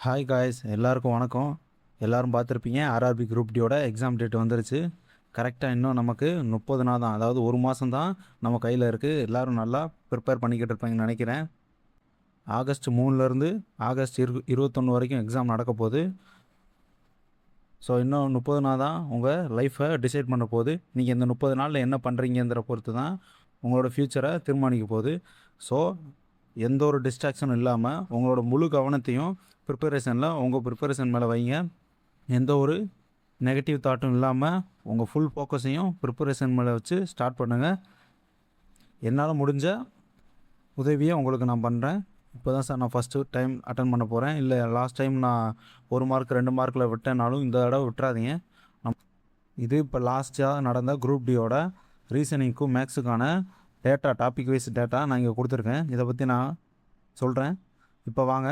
Hi guys, எல்லாருக்கும் வணக்கம். எல்லோரும் பார்த்துருப்பீங்க, ஆர்ஆர்பி குரூப் டியோட எக்ஸாம் டேட் வந்துருச்சு. கரெக்டாக இன்னும் நமக்கு 30 நாள் தான், அதாவது ஒரு மாதம் தான் நம்ம கையில் இருக்குது. எல்லோரும் நல்லா ப்ரிப்பேர் பண்ணிக்கிட்டு இருப்பாங்கன்னு நினைக்கிறேன். ஆகஸ்ட் 3லேருந்து ஆகஸ்ட் 21 வரைக்கும் எக்ஸாம் நடக்க போகுது. ஸோ இன்னும் 30 நாள் தான் உங்கள் லைஃப்பை டிசைட் பண்ண போகுது. நீங்கள் இந்த 30 நாளில் என்ன பண்ணுறீங்கிற பொறுத்து தான் உங்களோட ஃப்யூச்சரை தீர்மானிக்க போகுது. ஸோ எந்த ஒரு டிஸ்ட்ராக்ஷனும் இல்லாமல் உங்களோட முழு கவனத்தையும் உங்கள் ப்ரிப்பரேஷன் மேலே வைங்க. எந்த ஒரு நெகட்டிவ் தாட்டும் இல்லாமல் உங்கள் ஃபுல் ஃபோக்கஸையும் ப்ரிப்பரேஷன் மேலே வச்சு ஸ்டார்ட் பண்ணுங்கள். என்னால் முடிஞ்ச உதவியை உங்களுக்கு நான் பண்ணுறேன். இப்போ தான் சார் நான் ஃபஸ்ட்டு டைம் அட்டன் பண்ண போகிறேன், இல்லை லாஸ்ட் டைம் நான் 1 மார்க் 2 மார்க்கில் விட்டேனாலும் இந்த தடவை விட்டுறாதீங்க. இது இப்போ லாஸ்ட்டாக நடந்த குரூப் டியோட ரீசனிங்க்கும் மேக்ஸுக்கான டேட்டா, டாபிக் வைஸ் டேட்டா நான் இங்கே கொடுத்துருக்கேன். இதை பற்றி நான் சொல்கிறேன். இப்போ வாங்க,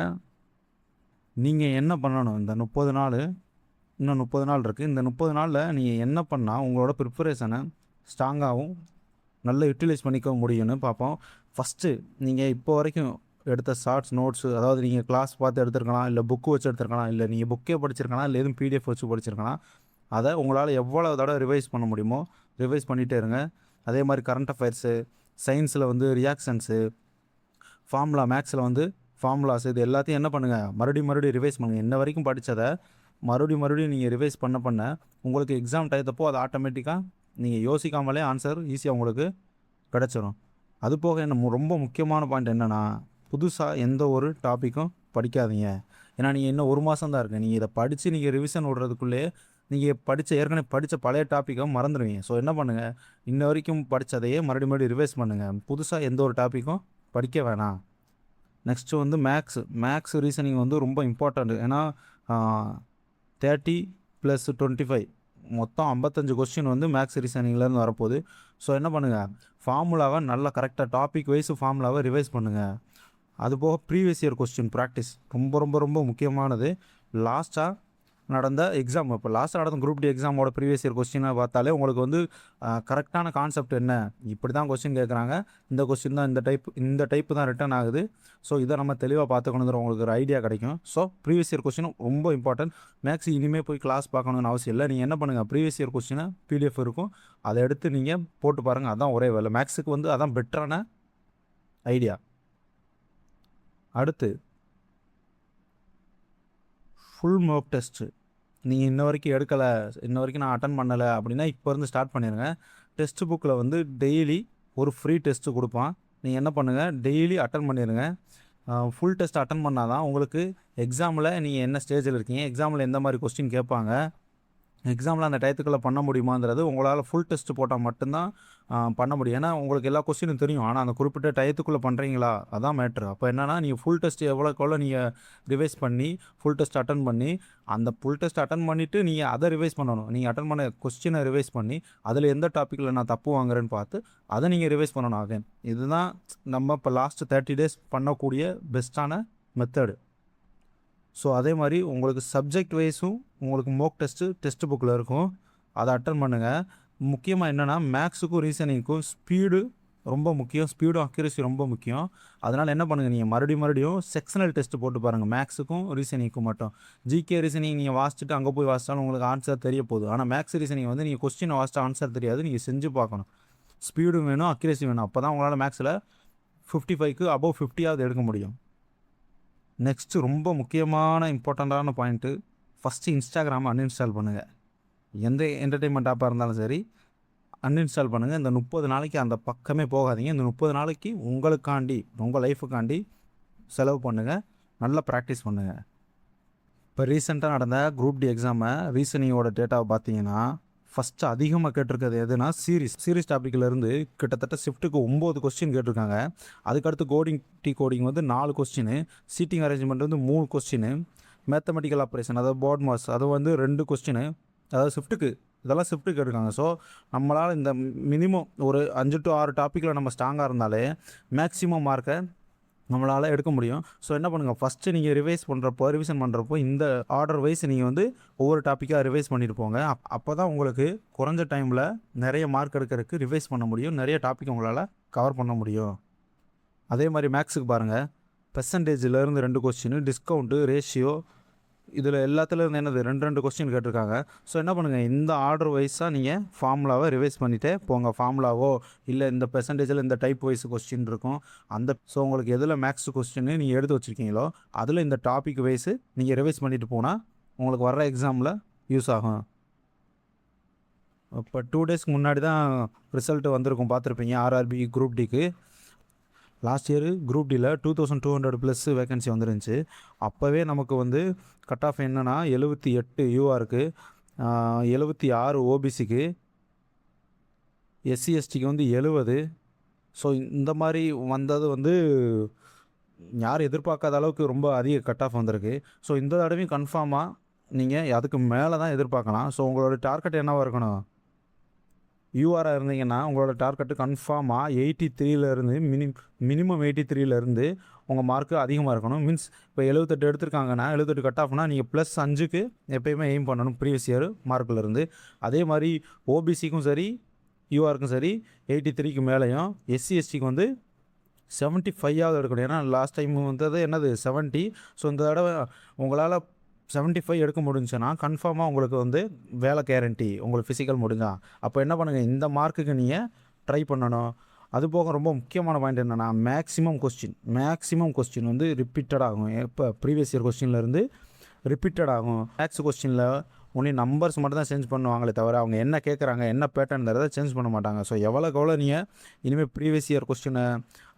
நீங்கள் என்ன பண்ணணும்? இந்த 30 நாள், இன்னும் 30 நாள் இருக்குது. இந்த 30 நாளில் நீங்கள் என்ன பண்ணால் உங்களோட ப்ரிப்பரேஷனை ஸ்ட்ராங்காகவும் நல்லா யூட்டிலைஸ் பண்ணிக்க முடியும்னு பார்ப்போம். ஃபஸ்ட்டு நீங்கள் இப்போ வரைக்கும் எடுத்த ஷார்ட்ஸ் நோட்ஸு, அதாவது நீங்கள் கிளாஸ் பார்த்து எடுத்துருக்கலாம், இல்லை புக்கு வச்சு எடுத்துருக்கலாம், இல்லை நீங்கள் புக்கே படிச்சிருக்கலாம், இல்லை எதுவும் பிடிஎஃப் வச்சு படிச்சிருக்கலாம். அதை உங்களால் எவ்வளோ தடவை ரிவைஸ் பண்ண முடியுமோ ரிவைஸ் பண்ணிகிட்டே இருங்க. அதே மாதிரி கரண்ட் அஃபேர்ஸு, சயின்ஸில் ரியாக்ஷன்ஸு, ஃபார்முலா, மேக்ஸில் ஃபார்முலாஸ், இது எல்லாத்தையும் என்ன பண்ணுங்கள், மறுபடியும் ரிவைஸ் பண்ணுங்கள். இன்ன வரைக்கும் படித்ததை மறுபடியும் நீங்கள் ரிவைஸ் பண்ண உங்களுக்கு எக்ஸாம் டயத்தப்போ அது ஆட்டோமேட்டிக்காக நீங்கள் யோசிக்காமலே ஆன்சர் ஈஸியாக உங்களுக்கு கிடச்சிரும். அது போக என்ன ரொம்ப முக்கியமான பாயிண்ட் என்னென்னா, புதுசாக எந்த ஒரு டாப்பிக்கும் படிக்காதீங்க. ஏன்னா நீங்கள் இன்னும் ஒரு மாதம் தான் இருக்குது. நீங்கள் இதை படித்து நீங்கள் ரிவிஷன் விடுறதுக்குள்ளே நீங்கள் ஏற்கனவே படித்த பழைய டாப்பிக்கை மறந்துடுவீங்க. ஸோ என்ன பண்ணுங்கள், இன்ன வரைக்கும் படித்ததையே மறுபடியும் ரிவைஸ் பண்ணுங்கள். புதுசாக எந்த ஒரு டாப்பிக்கும் படிக்க வேணாம். நெக்ஸ்ட்டு மேக்ஸ் ரீசனிங் ரொம்ப இம்பார்ட்டண்ட். ஏன்னா 30 + 25 மொத்தம் 55 கொஸ்டின் மேக்ஸ் ரீசனிங்லேருந்து வரப்போகுது. ஸோ என்ன பண்ணுங்கள், ஃபார்முலாவை நல்லா கரெக்டாக டாபிக் வைஸ் ஃபார்முலாவை ரிவைஸ் பண்ணுங்கள். அதுபோக ப்ரீவியஸ் இயர் கொஸ்டின் ப்ராக்டிஸ் ரொம்ப முக்கியமானது. லாஸ்ட்டாக நடந்த எக்ஸாம், இப்போ லாஸ்ட்டாக நடந்த குரூப் டி எக்ஸாமோட ப்ரீவியஸ் இயர் கொஸ்டினை பார்த்தாலே உங்களுக்கு கரெக்டான கான்செப்ட் என்ன, இப்படி தான் கொஸ்டின் கேட்குறாங்க, இந்த கொஸ்டின் தான் இந்த டைப்பு தான் ரிட்டர்ன் ஆகுது. ஸோ இதை நம்ம தெளிவாக பார்த்துக்கணுங்கிற உங்களுக்கு ஒரு ஐடியா கிடைக்கும். ஸோ ப்ரீவியஸ் இயர் கொஸ்டின் ரொம்ப இம்பார்ட்டன்ட். மேக்ஸ் இனிமேல் போய் கிளாஸ் பார்க்கணுன்னு அவசியம் இல்லை. நீங்கள் என்ன பண்ணுங்கள், ப்ரீவியஸ் இயர் கொஸ்டினை பிடிஎஃப் இருக்கும், அதை எடுத்து நீங்கள் போட்டு பாருங்கள். அதுதான் ஒரே வேலை. மேக்ஸுக்கு அதான் பெட்டரான ஐடியா. அடுத்து ஃபுல் மார்க் டெஸ்ட்டு. நீங்கள் இன்ன வரைக்கும் நான் அட்டன் பண்ணலை அப்படின்னா இப்போ இருந்து ஸ்டார்ட் பண்ணிடுங்க. டெஸ்ட் புக்கில் டெய்லி ஒரு ஃப்ரீ டெஸ்ட்டு கொடுப்பான். நீங்கள் என்ன பண்ணுங்கள், டெய்லி அட்டன் பண்ணிடுங்க. ஃபுல் டெஸ்ட் அட்டன் பண்ணால் தான் உங்களுக்கு எக்ஸாமில் நீங்கள் என்ன ஸ்டேஜில் இருக்கீங்க, எக்ஸாமில் எந்த மாதிரி கொஸ்டின் கேட்பாங்க, எக்ஸாமில் அந்த டயத்துக்குள்ளே பண்ண முடியுமாங்கிறது உங்களால் ஃபுல் டெஸ்ட்டு போட்டால் மட்டும்தான் பண்ண முடியும். ஏன்னா உங்களுக்கு எல்லா கொஸ்டினும் தெரியும், ஆனால் அந்த குறிப்பிட்ட டயத்துக்குள்ளே பண்ணுறீங்களா, அதான் மேட்ரு. அப்போ என்னென்னா, நீங்கள் ஃபுல் டெஸ்ட் எவ்வளோக்கெவ்வளோ நீங்கள் ரிவைஸ் பண்ணி ஃபுல் டெஸ்ட் அட்டன் பண்ணி, அந்த ஃபுல் டெஸ்ட் அட்டன் பண்ணிவிட்டு நீங்கள் அதை ரிவைஸ் பண்ணணும். நீங்கள் அட்டன் பண்ண கொஸ்டினை ரிவைஸ் பண்ணி அதில் எந்த டாப்பிக்கில் நான் தப்பு வாங்குறேன்னு பார்த்து அதை நீங்கள் ரிவைஸ் பண்ணணும். அகைன் இதுதான் நம்ம இப்போ லாஸ்ட் 30 days பண்ணக்கூடிய பெஸ்ட்டான மெத்தடு. ஸோ அதே மாதிரி உங்களுக்கு சப்ஜெக்ட் வைஸும் உங்களுக்கு மோக் டெஸ்ட்டு புக்கில் இருக்கும், அதை அட்டன் பண்ணுங்கள். முக்கியமாக என்னென்னா, மேக்ஸுக்கும் ரீசனிங்க்கும் ஸ்பீடு ரொம்ப முக்கியம், ஸ்பீடும் அக்யூரசி ரொம்ப முக்கியம். அதனால் என்ன பண்ணுங்கள், நீங்கள் மறுபடியும் செக்ஷனல் டெஸ்ட்டு போட்டு பாருங்கள், மேக்ஸுக்கும் ரீசனிங்க்கும் மட்டும். ஜிகே ரீசனிங் நீங்கள் வாசிச்சுட்டு அங்கே போய் வாசித்தாலும் உங்களுக்கு ஆன்சர் தெரிய போகுது. ஆனால் மேக்ஸ் ரீசனிங் நீங்கள் கொஸ்டினை வாசிச்சா ஆன்சர் தெரியாது, நீங்கள் செஞ்சு பார்க்கணும். ஸ்பீடும் வேணும், அக்யூரசி வேணும். அப்போ தான் உங்களால் மேக்ஸில் 55க்கு above 50 எடுக்க முடியும். நெக்ஸ்ட்டு ரொம்ப முக்கியமான இம்பார்ட்டண்ட்டான பாயிண்ட்டு, ஃபஸ்ட்டு இன்ஸ்டாகிராமை அன்இன்ஸ்டால் பண்ணுங்கள். எந்த என்டர்டெயின்மெண்ட் ஆப்பாக இருந்தாலும் சரி அன்இன்ஸ்டால் பண்ணுங்கள். இந்த 30 நாளைக்கு அந்த பக்கமே போகாதீங்க. இந்த 30 நாளைக்கு உங்களுக்காண்டி, உங்கள் லைஃபுக்காண்டி செலவு பண்ணுங்கள், நல்லா ப்ராக்டிஸ் பண்ணுங்கள். இப்போ ரீசெண்டாக நடந்த குரூப் டி எக்ஸாமை ரீசனிங்கோட டேட்டாவை பார்த்தீங்கன்னா, ஃபஸ்ட்டு அதிகமாக கேட்டிருக்கிறது எதுனா சீரிஸ் டாப்பிக்கிலேருந்து கிட்டத்தட்ட ஷிஃப்ட்டுக்கு 9 கொஸ்டின் கேட்டிருக்காங்க. அதுக்கடுத்து coding 4 question, seating arrangement 3 question, mathematical operation அதாவது போர்ட் மாஸ் அது 2 கொஸ்டின், அதாவது இதெல்லாம் ஷிஃப்ட்டுக்கு கேட்டிருக்காங்க. ஸோ நம்மளால் இந்த மினிமம் ஒரு 5 to 6 டாப்பிக்கில் நம்ம ஸ்ட்ராங்காக இருந்தாலே மேக்ஸிமம் மார்க்கை நம்மளால் எடுக்க முடியும். ஸோ என்ன பண்ணுங்கள், ஃபஸ்ட்டு நீங்கள் ரிவிஷன் பண்ணுறப்போ இந்த ஆர்டர் வைஸ் நீங்கள் ஒவ்வொரு டாப்பிக்காக ரிவைஸ் பண்ணிட்டு போங்க. அப்போ தான் உங்களுக்கு குறைஞ்ச டைமில் நிறைய மார்க் எடுக்கிறதுக்கு ரிவைஸ் பண்ண முடியும், நிறைய டாபிக் உங்களால் கவர் பண்ண முடியும். அதே மாதிரி மேக்ஸுக்கு பாருங்கள், பெர்சன்டேஜிலேருந்து 2 கொஸ்டின், டிஸ்கவுண்ட்டு, ரேஷியோ, இதில் எல்லாத்துலேருந்து என்னது 2 கொஸ்டின் கேட்டிருக்காங்க. ஸோ என்ன பண்ணுங்கள், இந்த ஆர்டர் வைஸாக நீங்கள் ஃபார்முலாவை ரிவைஸ் பண்ணிகிட்டே போங்க. ஃபார்முலாவோ இல்லை இந்த பெர்சன்டேஜில் இந்த டைப் வைஸ் கொஸ்டின் இருக்கும். ஸோ உங்களுக்கு எதில் மேக்ஸ் கொஸ்டின்னு நீங்கள் எடுத்து வச்சுருக்கீங்களோ அதில் இந்த டாபிக் வைஸு நீங்கள் ரிவைஸ் பண்ணிட்டு போனால் உங்களுக்கு வர்ற எக்ஸாமில் யூஸ் ஆகும். இப்போ 2 டேஸ்க்கு முன்னாடி தான் ரிசல்ட்டு வந்திருக்கும், பார்த்துருப்பீங்க. ஆர்ஆர்பி குரூப் டிக்கு லாஸ்ட் இயர் குரூப் டியில் 2200+ வேகன்சி வந்துருந்துச்சு. அப்போவே நமக்கு வந்து கட் ஆஃப் என்னென்னா 78 யூஆருக்கு, 76 ஓபிசிக்கு, எஸ்சி எஸ்டிக்கு வந்து 70. ஸோ இந்த மாதிரி வந்தது வந்து யாரும் எதிர்பார்க்காத அளவுக்கு ரொம்ப அதிக கட் ஆஃப் வந்திருக்கு. ஸோ இந்த தடவையும் கன்ஃபார்மாக நீங்கள் அதுக்கு மேலே தான் எதிர்பார்க்கலாம். ஸோ உங்களோட டார்கெட் என்னவாக இருக்கணும்? யூஆராக இருந்தீங்கன்னா உங்களோட டார்கெட்டு கன்ஃபார்மாக 83லேருந்து மினிமம் 83லேருந்து உங்கள் மார்க்கு அதிகமாக இருக்கணும். மீன்ஸ் இப்போ 78 எடுத்திருக்காங்கன்னா 78 கட் ஆஃப்னா நீங்கள் +5க்கு எப்போயுமே எய்ம் பண்ணணும் ப்ரீவியஸ் இயர் மார்க்கிலேருந்து. அதே மாதிரி ஓபிசிக்கும் சரி யூஆருக்கும் சரி 83க்கு மேலேயும், எஸ்சி எஸ்டிக்கு வந்து 75ஆவது எடுக்கணும். ஏன்னா லாஸ்ட் டைம் வந்தது என்னது 70. ஸோ இந்த தடவை உங்களால் 75 எடுக்க முடிஞ்சுன்னா கன்ஃபார்மாக உங்களுக்கு வந்து வேலை கேரண்டி, உங்களுக்கு ஃபிசிக்கல் முடிஞ்சா. அப்போ என்ன பண்ணுங்கள், இந்த மார்க்குக்கு நீங்கள் ட்ரை பண்ணணும். அது போக ரொம்ப முக்கியமான பாயிண்ட் என்னென்னா மேக்ஸிமம் கொஸ்டின் வந்து ரிப்பீட்டட் ஆகும். இப்போ ப்ரீவியஸ் இயர் கொஸ்டின்லேருந்து ரிப்பீட்டட் ஆகும். மேக்ஸ் கொஸ்டினில் ஒன்லி நம்பர்ஸ் மட்டும் தான் சேஞ்ச் பண்ணுவாங்களே தவிர அவங்க என்ன கேட்குறாங்க, என்ன பேட்டர்ன் தரதை சேஞ்ச் பண்ண மாட்டாங்க. ஸோ எவ்வளோக்கு எவ்வளோ நீங்கள் இனிமேல் ப்ரீவியஸ் இயர் கொஸ்டினை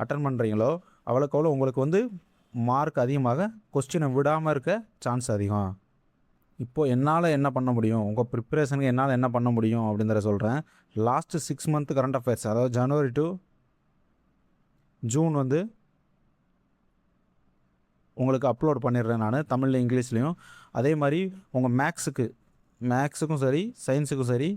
அட்டன் பண்ணுறீங்களோ அவ்வளோக்கு எவ்வளோ உங்களுக்கு வந்து மார்க் அதிகமாக, கொஸ்டினை விடாமல் இருக்க சான்ஸ் அதிகம். இப்போது என்னால் என்ன பண்ண முடியும், உங்கள் ப்ரிப்பரேஷனுக்கு என்னால் என்ன பண்ண முடியும் அப்படின்றத சொல்கிறேன். லாஸ்ட்டு 6 மந்த் கரண்ட் அஃபேர்ஸ், அதாவது ஜனவரி டு ஜூன் வந்து உங்களுக்கு அப்லோட் பண்ணிடுறேன் நான், தமிழில் இங்கிலீஷ்லேயும். அதே மாதிரி உங்கள் மேக்ஸுக்கும் சரி சயின்ஸுக்கும் சரி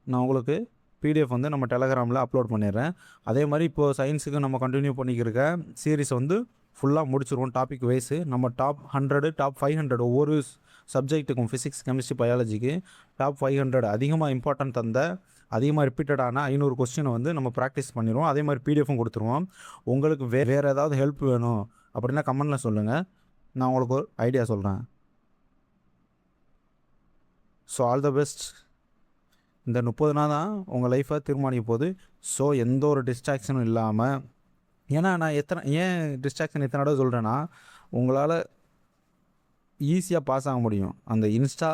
நான் உங்களுக்கு பிடிஎஃப் வந்து நம்ம டெலகிராமில் அப்லோட் பண்ணிடுறேன். அதே மாதிரி இப்போது சயின்ஸுக்கு நம்ம கண்டினியூ பண்ணிக்கிருக்க சீரீஸ் வந்து ஃபுல்லாக முடிச்சிருவோம். டாபிக் வைஸு நம்ம டாப் 100 டாப் 500 ஒவ்வொரு சப்ஜெக்ட்டுக்கும், ஃபிசிக்ஸ் கெமிஸ்ட்ரி பயாலஜிக்கு டாப் 500 அதிகமாக இம்பார்ட்டன்ட் தந்த, அதிகமாக ரிப்பீட்டடான 500 கொஸ்டினை வந்து நம்ம ப்ராக்டிஸ் பண்ணிடுவோம். அதே மாதிரி பிடிஎஃப்பும் கொடுத்துருவோம். உங்களுக்கு வேறு ஏதாவது ஹெல்ப் வேணும் அப்படின்னா கமெண்டில் சொல்லுங்கள், நான் உங்களுக்கு ஒரு ஐடியா சொல்கிறேன். So all the best. இந்த 30 நாள் தான் உங்கள் லைஃப்பை தீர்மானிக்க போகுது. ஸோ எந்த ஒரு டிஸ்ட்ராக்ஷனும் இல்லாமல், ஏன்னா நான் ஏன் டிஸ்ட்ராக்ஷன் எத்தனை தடவை சொல்கிறேன்னா, உங்களால் ஈஸியாக பாஸ் ஆக முடியும். அந்த இன்ஸ்டா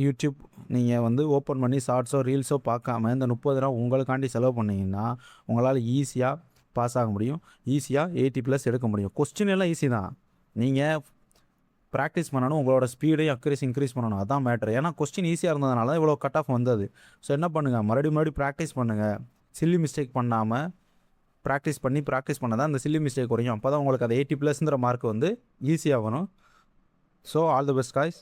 யூடியூப் நீங்கள் வந்து ஓப்பன் பண்ணி ஷார்ட்ஸோ ரீல்ஸோ பார்க்காம இந்த 30 நாள் உங்களுக்காண்டி செலவு பண்ணிங்கன்னா உங்களால் ஈஸியாக பாஸ் ஆக முடியும். ஈஸியாக 80+ எடுக்க முடியும். கொஸ்டின் எல்லாம் ஈஸி தான், நீங்கள் ப்ராக்டிஸ் பண்ணணும். உங்களோட ஸ்பீடையும் அக்யூரேசி இன்க்ரீஸ் பண்ணணும், அதான் மேட்ரு. ஏன்னா கொஸ்டின் ஈஸியாக இருந்ததுனால தான் இவ்வளோ கட் ஆஃப் வந்தது. ஸோ என்ன பண்ணுங்கள், மறுபடியும் ப்ராக்டிஸ் பண்ணுங்கள். சில்லி மிஸ்டேக் பண்ணாமல் ப்ராக்டிஸ் பண்ண தான் அந்த சில்லி மிஸ்டேக் குறையும். அப்போ தான் உங்களுக்கு அது 80+ங்கிற மார்க் வந்து ஈஸியாக வரும். So all the best guys.